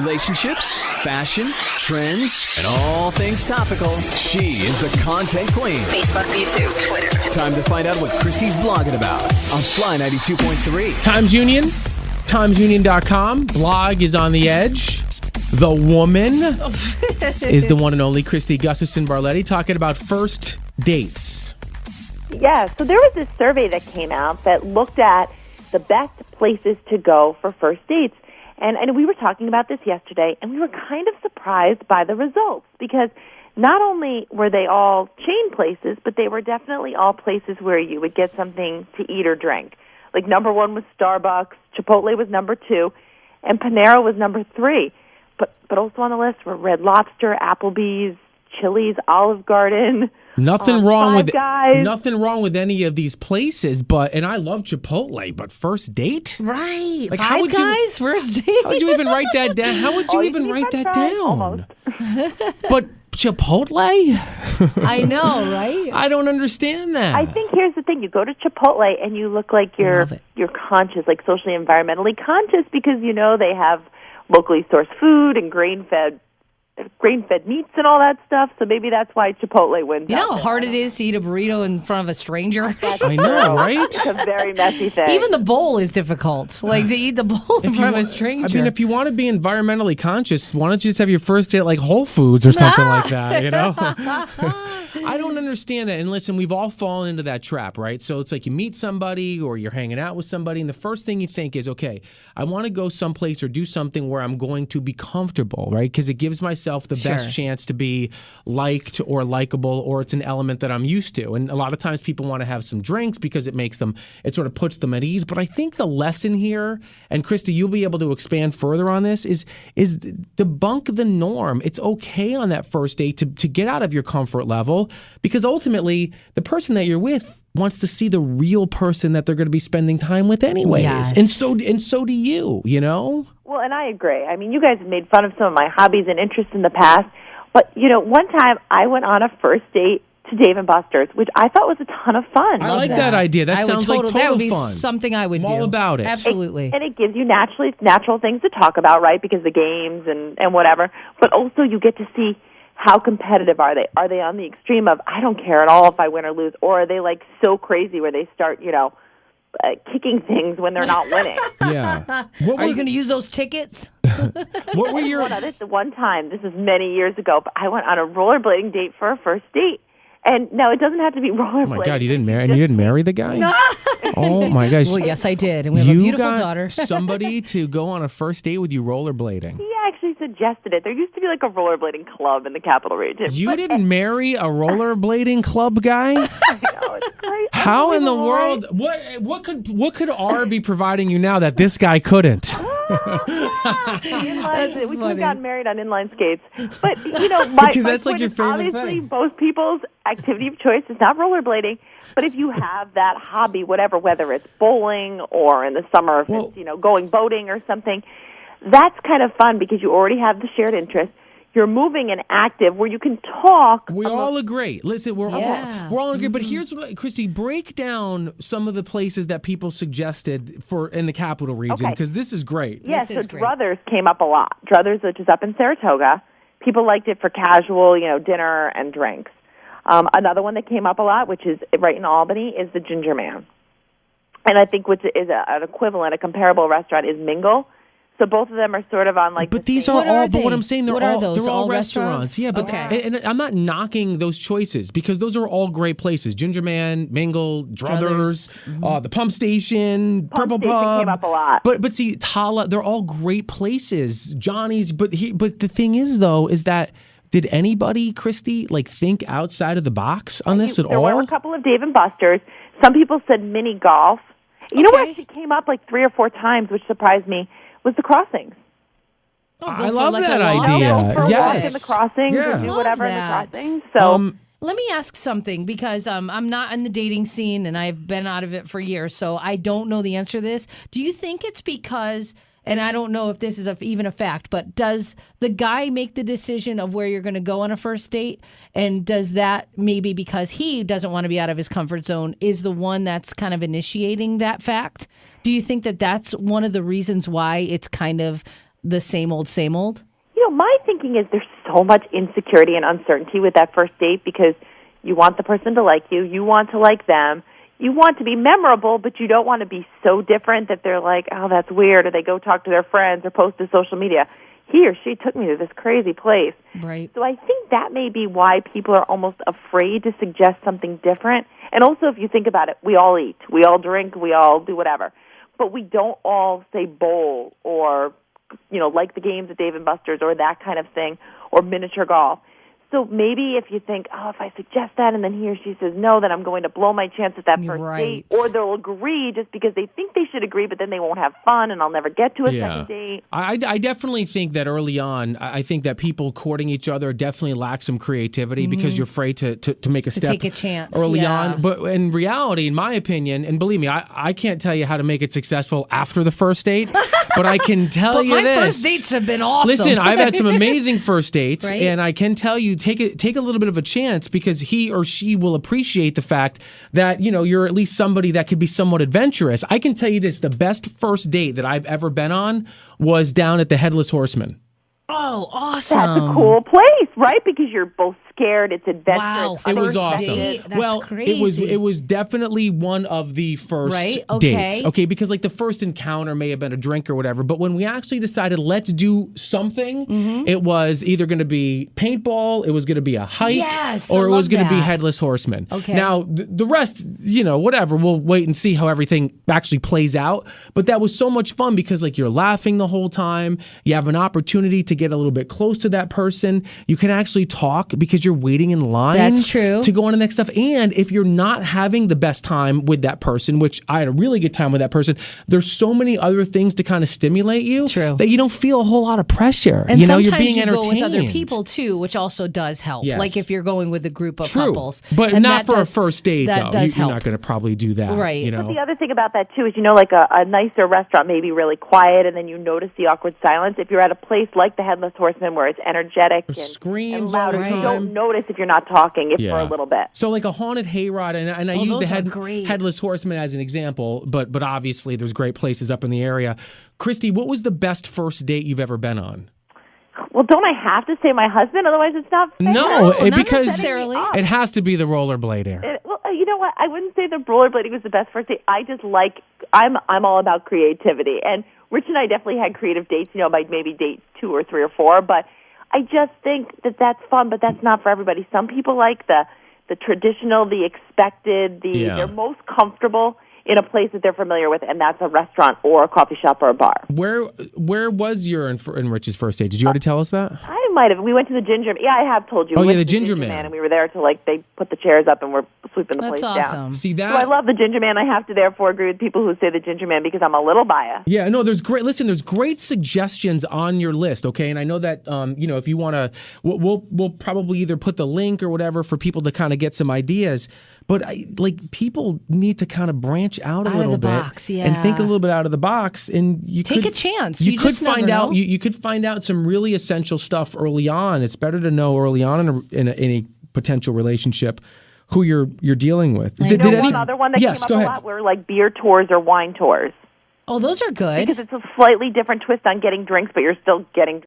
Relationships, fashion, trends, and all things topical. She is the content queen. Facebook, YouTube, Twitter. Time to find out what Kristi's blogging about on Fly 92.3. Times Union, timesunion.com. Blog is on the edge. The woman is the one and only Kristi Gustafson Barlette talking about first dates. Yeah, so there was this survey that came out that looked at the best places to go for first dates. And we were talking about this yesterday, and we were kind of surprised by the results because not only were they all chain places, but they were definitely all places where you would get something to eat or drink. Like number one was Starbucks, Chipotle was number two, and Panera was number three. But also on the list were Red Lobster, Applebee's, Chili's, Olive Garden. Nothing wrong with Guys. nothing wrong with any of these places, and I love Chipotle, but first date? Right. Like, Five Guys, first date. How would you even write that down? How would you even write that down? Almost. But Chipotle? I know, right? I don't understand that. I think here's the thing. You go to Chipotle and you look like you're conscious, like socially, environmentally conscious because, you know, they have locally sourced food and grain-fed meats and all that stuff, so maybe that's why Chipotle wins. You know out how there. hard it is to eat a burrito in front of a stranger? I know, right? It's a very messy thing. Even the bowl is difficult. Like, to eat the bowl in front of a stranger. I mean, if you want to be environmentally conscious, why don't you just have your first date at like Whole Foods or something like that, you know? I don't understand that. And listen, we've all fallen into that trap, right? So it's like you meet somebody or you're hanging out with somebody, and the first thing you think is, okay, I want to go someplace or do something where I'm going to be comfortable, right? Because it gives myself the best chance to be liked or likable, or it's an element that I'm used to. And a lot of times people want to have some drinks because it sort of puts them at ease. But I think the lesson here, and Kristi, you'll be able to expand further on this, is debunk the norm. It's okay on that first date to get out of your comfort level, because ultimately the person that you're with wants to see the real person that they're going to be spending time with anyways. Yes. And so do you know? Well, and I agree. I mean, you guys have made fun of some of my hobbies and interests in the past, but, you know, one time I went on a first date to Dave & Buster's, which I thought was a ton of fun. I like that idea. That sounds like total that would be fun. something I would do. I'm all about it. Absolutely. And it gives you natural things to talk about, right, because the games and whatever, but also you get to see how competitive are they? Are they on the extreme of, I don't care at all if I win or lose, or are they like so crazy where they start, you know, kicking things when they're not winning? Yeah. Are you going to use those tickets? What were your... One time, this is many years ago, but I went on a rollerblading date for a first date. And no, it doesn't have to be rollerblading. Oh my God, you didn't marry the guy? Oh my gosh. Well, yes, I did. And we have a beautiful daughter. Somebody to go on a first date with you rollerblading. He actually suggested it. There used to be like a rollerblading club in the Capital Region. You didn't marry a rollerblading club guy? I know, it's crazy. How in the world? What could R be providing you now that this guy couldn't? We could have gotten married on inline skates. But, you know, because that's like your favorite obviously thing. Most people's activity of choice is not rollerblading. But if you have that hobby, whether it's bowling or in the summer, if it's, you know, going boating or something, that's kind of fun because you already have the shared interest. You're moving and active where you can talk. We all agree. Listen, we're all agree. But here's what, Kristi, break down some of the places that people suggested for in the Capital Region, because this is great. Yes, so Druthers came up a lot. Druthers, which is up in Saratoga. People liked it for casual, you know, dinner and drinks. Another one that came up a lot, which is right in Albany, is the Ginger Man. And I think which is an equivalent, a comparable restaurant is Mingle. So both of them are sort of on like. But these are all. But what I'm saying, they're all restaurants. Yeah, but and I'm not knocking those choices because those are all great places. Ginger Man, Mingle, Druthers, the Pump Station, Purple Pub came up a lot. But see, Tala, they're all great places. Johnny's, but the thing is though, is that. Did anybody, Kristi, like think outside of the box on this at all? There were a couple of Dave & Buster's. Some people said mini golf. You know what actually came up like 3 or 4 times, which surprised me, was the crossings. I love that idea. Yes. In the crossings or do whatever in the crossings. So. Let me ask something because I'm not in the dating scene and I've been out of it for years, so I don't know the answer to this. Do you think it's because, and I don't know if this is even a fact, but does the guy make the decision of where you're going to go on a first date? And does that maybe because he doesn't want to be out of his comfort zone is the one that's kind of initiating that fact? Do you think that that's one of the reasons why it's kind of the same old, same old? My thinking is there's so much insecurity and uncertainty with that first date because you want the person to like you, you want to like them, you want to be memorable, but you don't want to be so different that they're like, oh, that's weird, or they go talk to their friends or post to social media. He or she took me to this crazy place. Right. So I think that may be why people are almost afraid to suggest something different. And also, if you think about it, we all eat, we all drink, we all do whatever. But we don't all say bowl or, like the games at Dave & Buster's or that kind of thing, or miniature golf. So maybe if you think, if I suggest that and then he or she says no, then I'm going to blow my chance at that first date. Or they'll agree just because they think they should agree, but then they won't have fun and I'll never get to a second date. I definitely think that early on, I think that people courting each other definitely lack some creativity because you're afraid to make a step take a chance early on. But in reality, in my opinion, and believe me, I can't tell you how to make it successful after the first date, but I can tell you my this. first dates have been awesome. Listen, I've had some amazing first dates, Right? and I can tell you, take a little bit of a chance because he or she will appreciate the fact that, you're at least somebody that could be somewhat adventurous. I can tell you this, the best first date that I've ever been on was down at the Headless Horseman. Oh, awesome. That's a cool place, right? Because you're both scared. It's adventurous. Wow, It was first awesome. date? That's well, crazy. it was definitely one of the first Right? Okay. dates. Okay, because like the first encounter may have been a drink or whatever, but when we actually decided let's do something, it was either going to be paintball, it was going to be a hike, Yes, or I it was love going to be that. Headless Horseman. Okay. Now the rest, whatever. We'll wait and see how everything actually plays out. But that was so much fun because like you're laughing the whole time. You have an opportunity to get a little bit close to that person. You can actually talk because you're waiting in line. That's true. To go on to the next stuff. And if you're not having the best time with that person, which I had a really good time with that person, there's so many other things to kind of stimulate you True. that you don't feel a whole lot of pressure. And sometimes you're being you entertained. go with other people too, which also does help. Yes. Like if you're going with a group of True. couples. But And not that for does- a first date, that though. does You're help. not going to probably do that. Right. But the other thing about that, too, is, like a nicer restaurant may be really quiet, and then you notice the awkward silence. If you're at a place like the Headless Horseman where it's energetic and Screams loud, all the you time. don't notice if you're not talking for a little bit. So like a haunted hayride, and I use those the are great. Headless Horseman as an example, but obviously there's great places up in the area. Kristi, what was the best first date you've ever been on? Well, don't I have to say my husband? Otherwise, it's not fair. No, not because necessarily. it has to be the rollerblade air. Well, you know what? I wouldn't say the rollerblading was the best first date. I just I'm all about creativity. And Rich and I definitely had creative dates, by maybe date 2 or 3 or 4. But I just think that that's fun, but that's not for everybody. Some people like the traditional, the expected, they're most comfortable in a place that they're familiar with, and that's a restaurant or a coffee shop or a bar. Where was your and Rich's first date? Did you already tell us that? I might have. We went to the Ginger. Yeah, I have told you. Oh, We yeah, went the to Ginger Man. and we were there till they put the chairs up and we're sweeping the That's place awesome. down. See that? So I love the Ginger Man. I have to therefore agree with people who say the Ginger Man because I'm a little biased. Yeah, no, there's great suggestions on your list, okay? And I know that, if you want to, we'll probably either put the link or whatever for people to kind of get some ideas. But people need to kind of branch out a little of the bit box, and think a yeah. little bit out of the box. And you Take could, a chance. You You could just never find out. know. You could find out some really essential stuff early on. It's better to know early on in a potential relationship who you're dealing with. One other one that Yes, came up go a ahead. lot were beer tours or wine tours. Oh, those are good. Because it's a slightly different twist on getting drinks, but you're still getting